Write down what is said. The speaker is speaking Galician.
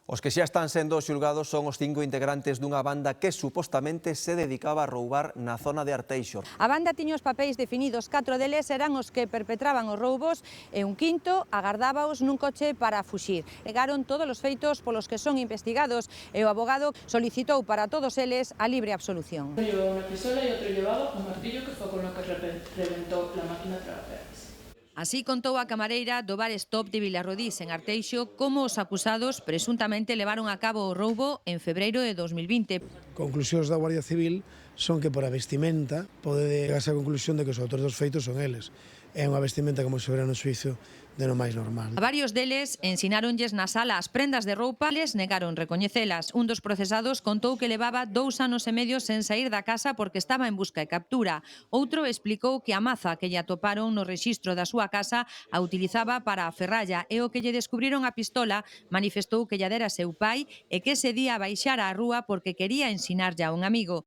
Os que xa están sendo xulgados son os 5 integrantes dunha banda que supostamente se dedicaba a roubar na zona de Arteixo. A banda tiña os papéis definidos, 4 deles eran os que perpetraban os roubos e un quinto agardábaos nun coche para fuxir. Negaron todos os feitos polos que son investigados e o abogado solicitou para todos eles a libre absolución. Uno llevaba una pistola y otro llevaba un martillo que fue con lo que reventó la máquina tragaperras. Así contou a camareira do bar Stop de Vilarrodís, en Arteixo, como os acusados presuntamente levaron a cabo o roubo en febreiro de 2020. Conclusións da Guardia Civil son que por a vestimenta pode chegarse a conclusión de que os autores dos feitos son eles. É unha vestimenta como se verá no suizo de no máis normal. A varios deles ensináronlles na sala as prendas de roupa, les negaron recoñecelas. Un dos procesados contou que levaba 2 anos e medio sen sair da casa porque estaba en busca e captura. Outro explicou que a maza que lle atoparon no rexistro da súa casa a utilizaba para a ferralla e o que lle descubriron a pistola manifestou que lla dera seu pai e que ese día baixara á rúa porque quería ensinarlle a un amigo.